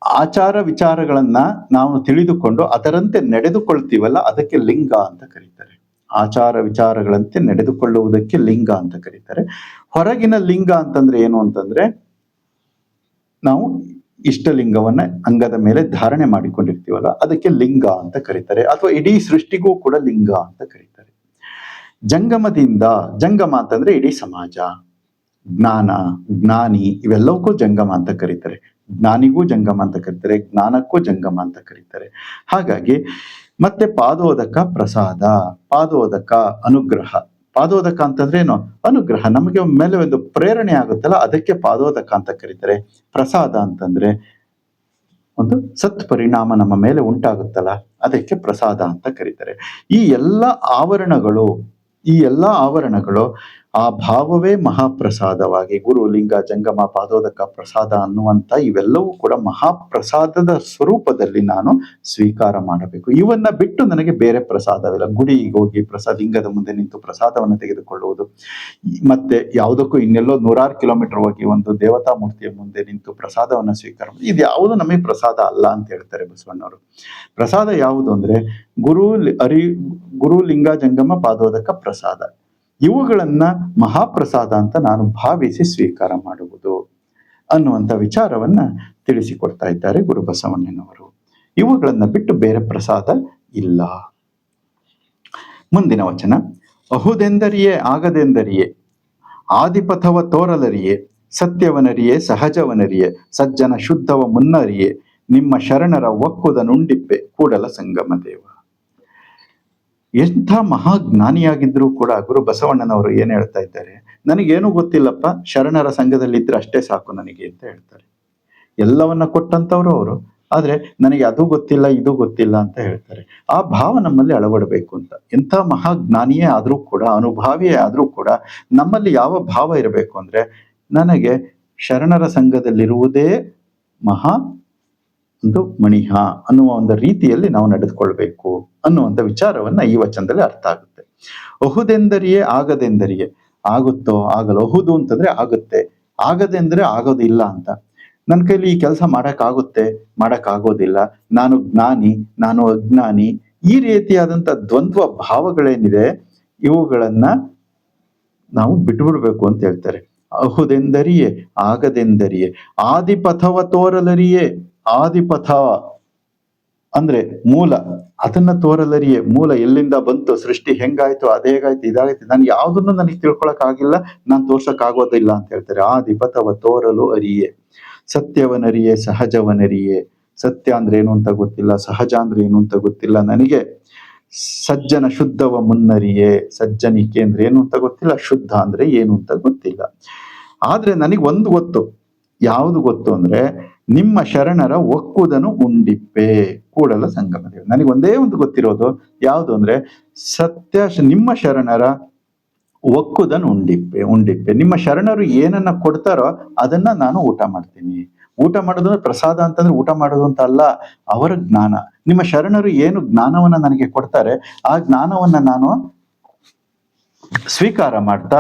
ಆಚಾರ ವಿಚಾರಗಳನ್ನ ನಾವು ತಿಳಿದುಕೊಂಡು ಅದರಂತೆ ನಡೆದುಕೊಳ್ತೀವಲ್ಲ ಅದಕ್ಕೆ ಲಿಂಗ ಅಂತ ಕರೀತಾರೆ. ಆಚಾರ ವಿಚಾರಗಳಂತೆ ನಡೆದುಕೊಳ್ಳುವುದಕ್ಕೆ ಲಿಂಗ ಅಂತ ಕರೀತಾರೆ. ಹೊರಗಿನ ಲಿಂಗ ಅಂತಂದ್ರೆ ಏನು ಅಂತಂದ್ರೆ, ನಾವು ಇಷ್ಟಲಿಂಗವನ್ನ ಅಂಗದ ಮೇಲೆ ಧಾರಣೆ ಮಾಡಿಕೊಂಡಿರ್ತೀವಲ್ಲ ಅದಕ್ಕೆ ಲಿಂಗ ಅಂತ ಕರೀತಾರೆ. ಅಥವಾ ಇಡೀ ಸೃಷ್ಟಿಗೂ ಕೂಡ ಲಿಂಗ ಅಂತ ಕರೀತಾರೆ. ಜಂಗಮದಿಂದ, ಜಂಗಮ ಅಂತಂದ್ರೆ ಇಡೀ ಸಮಾಜ, ಜ್ಞಾನ, ಜ್ಞಾನಿ, ಇವೆಲ್ಲವಕ್ಕೂ ಜಂಗಮ ಅಂತ ಕರೀತಾರೆ. ಜ್ಞಾನಿಗೂ ಜಂಗಮ ಅಂತ ಕರೀತಾರೆ, ಜ್ಞಾನಕ್ಕೂ ಜಂಗಮ ಅಂತ ಕರೀತಾರೆ. ಹಾಗಾಗಿ ಮತ್ತೆ ಪಾದೋದಕ ಪ್ರಸಾದ, ಪಾದೋದಕ ಅನುಗ್ರಹ. ಪಾದೋದಕ ಅಂತಂದ್ರೆ ಏನು? ಅನುಗ್ರಹ, ನಮಗೆ ಮೇಲೆ ಒಂದು ಪ್ರೇರಣೆ ಆಗುತ್ತಲ್ಲ ಅದಕ್ಕೆ ಪಾದೋದಕ ಅಂತ ಕರೀತಾರೆ. ಪ್ರಸಾದ ಅಂತಂದ್ರೆ ಒಂದು ಸತ್ ಪರಿಣಾಮ ನಮ್ಮ ಮೇಲೆ ಉಂಟಾಗುತ್ತಲ್ಲ ಅದಕ್ಕೆ ಪ್ರಸಾದ ಅಂತ ಕರೀತಾರೆ. ಈ ಎಲ್ಲ ಆವರಣಗಳು ಆ ಭಾವವೇ ಮಹಾಪ್ರಸಾದವಾಗಿ, ಗುರು ಲಿಂಗ ಜಂಗಮ ಪಾದೋದಕ ಪ್ರಸಾದ ಅನ್ನುವಂತ ಇವೆಲ್ಲವೂ ಕೂಡ ಮಹಾಪ್ರಸಾದದ ಸ್ವರೂಪದಲ್ಲಿ ನಾನು ಸ್ವೀಕಾರ ಮಾಡಬೇಕು. ಇವನ್ನ ಬಿಟ್ಟು ನನಗೆ ಬೇರೆ ಪ್ರಸಾದವಿಲ್ಲ. ಗುಡಿಗೆ ಹೋಗಿ ಲಿಂಗದ ಮುಂದೆ ನಿಂತು ಪ್ರಸಾದವನ್ನು ತೆಗೆದುಕೊಳ್ಳುವುದು, ಮತ್ತೆ ಯಾವುದಕ್ಕೂ ಇನ್ನೆಲ್ಲೋ 100 ಕಿಲೋಮೀಟರ್ ಹೋಗಿ ಒಂದು ದೇವತಾ ಮೂರ್ತಿಯ ಮುಂದೆ ನಿಂತು ಪ್ರಸಾದವನ್ನ ಸ್ವೀಕಾರ ಮಾಡಿ, ಇದು ಯಾವುದು ನಮಗೆ ಪ್ರಸಾದ ಅಲ್ಲ ಅಂತ ಹೇಳ್ತಾರೆ ಬಸವಣ್ಣವರು. ಪ್ರಸಾದ ಯಾವುದು ಅಂದ್ರೆ ಗುರು ಲಿಂಗ ಜಂಗಮ ಪಾದೋದಕ ಪ್ರಸಾದ, ಇವುಗಳನ್ನ ಮಹಾಪ್ರಸಾದ ಅಂತ ನಾನು ಭಾವಿಸಿ ಸ್ವೀಕಾರ ಮಾಡುವುದು ಅನ್ನುವಂಥ ವಿಚಾರವನ್ನ ತಿಳಿಸಿಕೊಡ್ತಾ ಇದ್ದಾರೆ ಗುರು ಬಸವಣ್ಣನವರು. ಇವುಗಳನ್ನ ಬಿಟ್ಟು ಬೇರೆ ಪ್ರಸಾದ ಇಲ್ಲ. ಮುಂದಿನ ವಚನ, ಅಹುದೆಂದರಿಯೇ ಆಗದೆಂದರಿಯೇ ಆದಿಪಥವ ತೋರಲರಿಯೇ ಸತ್ಯವನರಿಯೇ ಸಹಜವನರಿಯೇ ಸಜ್ಜನ ಶುದ್ಧವ ಮುನ್ನರಿಯೇ ನಿಮ್ಮ ಶರಣರ ಒಕ್ಕುದ ನುಂಡಿಪ್ಪೆ ಕೂಡಲ ಸಂಗಮ ದೇವ. ಎಂಥ ಮಹಾಜ್ಞಾನಿಯಾಗಿದ್ರು ಕೂಡ ಗುರು ಬಸವಣ್ಣನವರು ಏನ್ ಹೇಳ್ತಾ ಇದ್ದಾರೆ, ನನಗೇನು ಗೊತ್ತಿಲ್ಲಪ್ಪ, ಶರಣರ ಸಂಘದಲ್ಲಿದ್ರೆ ಅಷ್ಟೇ ಸಾಕು ನನಗೆ ಅಂತ ಹೇಳ್ತಾರೆ. ಎಲ್ಲವನ್ನ ಕೊಟ್ಟಂತವ್ರು ಅವರು, ಆದ್ರೆ ನನಗೆ ಅದು ಗೊತ್ತಿಲ್ಲ ಇದು ಗೊತ್ತಿಲ್ಲ ಅಂತ ಹೇಳ್ತಾರೆ. ಆ ಭಾವ ನಮ್ಮಲ್ಲಿ ಅಳವಡಬೇಕು ಅಂತ. ಎಂಥ ಮಹಾಜ್ಞಾನಿಯೇ ಆದ್ರೂ ಕೂಡ, ಅನುಭಾವಿಯೇ ಆದ್ರೂ ಕೂಡ ನಮ್ಮಲ್ಲಿ ಯಾವ ಭಾವ ಇರಬೇಕು ಅಂದ್ರೆ, ನನಗೆ ಶರಣರ ಸಂಘದಲ್ಲಿರುವುದೇ ಮಹಾ ಒಂದು ಮಣಿಹ ಅನ್ನುವ ಒಂದು ರೀತಿಯಲ್ಲಿ ನಾವು ನಡೆದುಕೊಳ್ಬೇಕು ಅನ್ನುವಂಥ ವಿಚಾರವನ್ನ ಈ ವಚನದಲ್ಲಿ ಅರ್ಥ ಆಗುತ್ತೆ. ಅಹುದೆಂದರಿಯೇ ಆಗದೆಂದರಿಯೇ, ಆಗುತ್ತೋ ಆಗಲ್ಲ. ಅಹುದು ಅಂತಂದ್ರೆ ಆಗುತ್ತೆ, ಆಗದೆಂದ್ರೆ ಆಗೋದಿಲ್ಲ ಅಂತ. ನನ್ನ ಕೈಲಿ ಈ ಕೆಲಸ ಮಾಡಕ್ಕಾಗುತ್ತೆ, ಮಾಡಕ್ಕಾಗೋದಿಲ್ಲ, ನಾನು ಜ್ಞಾನಿ, ನಾನು ಅಜ್ಞಾನಿ, ಈ ರೀತಿಯಾದಂತ ದ್ವಂದ್ವ ಭಾವಗಳೇನಿದೆ ಇವುಗಳನ್ನ ನಾವು ಬಿಟ್ಬಿಡ್ಬೇಕು ಅಂತ ಹೇಳ್ತಾರೆ. ಅಹುದೆಂದರಿಯೇ ಆಗದೆಂದರಿಯೇ ಆದಿಪಥವ ತೋರಲರಿಯೇ. ಆದಿಪಥ ಅಂದ್ರೆ ಮೂಲ, ಅದನ್ನ ತೋರಲರಿಯೇ. ಮೂಲ ಎಲ್ಲಿಂದ ಬಂತು, ಸೃಷ್ಟಿ ಹೆಂಗಾಯ್ತು, ಅದೇಗಾಯ್ತು, ಇದಾಯ್ತು, ನಾನು ಯಾವ್ದನ್ನು ನನಗೆ ತಿಳ್ಕೊಳಕ್ ಆಗಿಲ್ಲ, ನಾನು ತೋರ್ಸಕ್ ಆಗೋದಿಲ್ಲ ಅಂತ ಹೇಳ್ತಾರೆ. ಆದಿಪಥವ ತೋರಲು ಅರಿಯೇ. ಸತ್ಯವನರಿಯೇ ಸಹಜವನರಿಯೇ. ಸತ್ಯ ಅಂದ್ರೆ ಏನು ಅಂತ ಗೊತ್ತಿಲ್ಲ, ಸಹಜ ಅಂದ್ರೆ ಏನು ಅಂತ ಗೊತ್ತಿಲ್ಲ ನನಗೆ. ಸಜ್ಜನ ಶುದ್ಧವ ಮುನ್ನರಿಯೇ. ಸಜ್ಜನಿಕೆ ಅಂದ್ರೆ ಏನು ಅಂತ ಗೊತ್ತಿಲ್ಲ, ಶುದ್ಧ ಅಂದ್ರೆ ಏನು ಅಂತ ಗೊತ್ತಿಲ್ಲ. ಆದ್ರೆ ನನಗೆ ಒಂದು ಗೊತ್ತು. ಯಾವುದು ಗೊತ್ತು ಅಂದ್ರೆ ನಿಮ್ಮ ಶರಣರ ಒಕ್ಕುದನು ಉಂಡಿಪ್ಪೆ. ಕೂಡಲ ಸಂಗಮ ದೇವ. ನನಗೆ ಒಂದೇ ಒಂದು ಗೊತ್ತಿರೋದು ಯಾವುದು ಅಂದ್ರೆ ನಿಮ್ಮ ಶರಣರ ಒಕ್ಕುದನು ಉಂಡಿಪ್ಪೆ. ಉಂಡಿಪ್ಪೆ ನಿಮ್ಮ ಶರಣರು ಏನನ್ನ ಕೊಡ್ತಾರೋ ಅದನ್ನ ನಾನು ಊಟ ಮಾಡ್ತೀನಿ. ಊಟ ಮಾಡೋದು ಪ್ರಸಾದ ಅಂತಂದ್ರೆ ಊಟ ಮಾಡೋದು ಅಂತ ಅಲ್ಲ, ಅವರ ಜ್ಞಾನ. ನಿಮ್ಮ ಶರಣರು ಏನು ಜ್ಞಾನವನ್ನ ನನಗೆ ಕೊಡ್ತಾರೆ ಆ ಜ್ಞಾನವನ್ನ ನಾನು ಸ್ವೀಕಾರ ಮಾಡ್ತಾ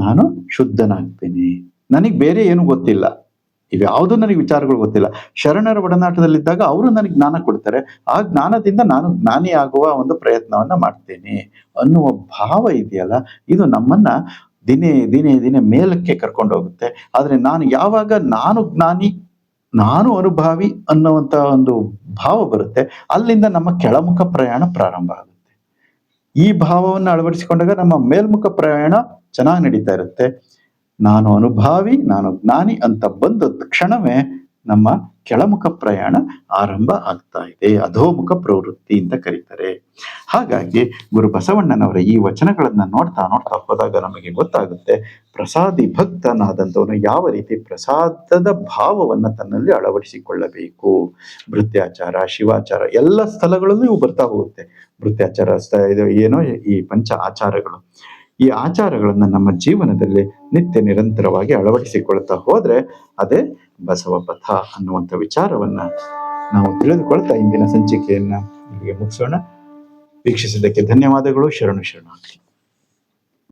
ನಾನು ಶುದ್ಧನಾಗ್ತೀನಿ. ನನಗೆ ಬೇರೆ ಏನು ಗೊತ್ತಿಲ್ಲ, ಇವ್ಯಾವುದು ನನಗೆ ವಿಚಾರಗಳು ಗೊತ್ತಿಲ್ಲ. ಶರಣರ ಒಡನಾಟದಲ್ಲಿದ್ದಾಗ ಅವರು ನನಗೆ ಜ್ಞಾನ ಕೊಡ್ತಾರೆ, ಆ ಜ್ಞಾನದಿಂದ ನಾನು ಜ್ಞಾನಿ ಆಗುವ ಒಂದು ಪ್ರಯತ್ನವನ್ನ ಮಾಡ್ತೇನೆ ಅನ್ನುವ ಭಾವ ಇದೆಯಲ್ಲ, ಇದು ನಮ್ಮನ್ನ ದಿನೇ ದಿನೇ ದಿನೇ ಮೇಲಕ್ಕೆ ಕರ್ಕೊಂಡು ಹೋಗುತ್ತೆ. ಆದ್ರೆ ನಾನು ಯಾವಾಗ ನಾನು ಜ್ಞಾನಿ, ನಾನು ಅನುಭಾವಿ ಅನ್ನುವಂತ ಒಂದು ಭಾವ ಬರುತ್ತೆ, ಅಲ್ಲಿಂದ ನಮ್ಮ ಕೆಳಮುಖ ಪ್ರಯಾಣ ಪ್ರಾರಂಭ ಆಗುತ್ತೆ. ಈ ಭಾವವನ್ನು ಅಳವಡಿಸಿಕೊಂಡಾಗ ನಮ್ಮ ಮೇಲ್ಮುಖ ಪ್ರಯಾಣ ಚೆನ್ನಾಗಿ ನಡೀತಾ ಇರುತ್ತೆ. ನಾನು ಅನುಭಾವಿ, ನಾನು ಜ್ಞಾನಿ ಅಂತ ಬಂದ ಕ್ಷಣವೇ ನಮ್ಮ ಕೆಳಮುಖ ಪ್ರಯಾಣ ಆರಂಭ ಆಗ್ತಾ ಇದೆ. ಅಧೋಮುಖ ಪ್ರವೃತ್ತಿ ಅಂತ ಕರೀತಾರೆ. ಹಾಗಾಗಿ ಗುರು ಬಸವಣ್ಣನವರ ಈ ವಚನಗಳನ್ನ ನೋಡ್ತಾ ನೋಡ್ತಾ ಹೋದಾಗ ನಮಗೆ ಗೊತ್ತಾಗುತ್ತೆ, ಪ್ರಸಾದಿ ಭಕ್ತನಾದಂಥವನು ಯಾವ ರೀತಿ ಪ್ರಸಾದದ ಭಾವವನ್ನ ತನ್ನಲ್ಲಿ ಅಳವಡಿಸಿಕೊಳ್ಳಬೇಕು. ಭೃತ್ಯಾಚಾರ, ಶಿವಾಚಾರ ಎಲ್ಲ ಸ್ಥಳಗಳಲ್ಲೂ ಇವು ಬರ್ತಾ ಹೋಗುತ್ತೆ. ಭೃತ್ಯಾಚಾರ ಇದು ಏನೋ ಈ ಪಂಚ ಆಚಾರಗಳು, ಈ ಆಚಾರಗಳನ್ನ ನಮ್ಮ ಜೀವನದಲ್ಲಿ ನಿತ್ಯ ನಿರಂತರವಾಗಿ ಅಳವಡಿಸಿಕೊಳ್ತಾ ಹೋದ್ರೆ ಅದೇ ಬಸವ ಪಥ ಅನ್ನುವಂಥ ವಿಚಾರವನ್ನ ನಾವು ತಿಳಿದುಕೊಳ್ತಾ ಇಂದಿನ ಸಂಚಿಕೆಯನ್ನ ಇಲ್ಲಿಗೆ ಮುಗಿಸೋಣ. ವೀಕ್ಷಿಸಿದ್ದಕ್ಕೆ ಧನ್ಯವಾದಗಳು. ಶರಣು ಶರಣಾರ್ಥಿ.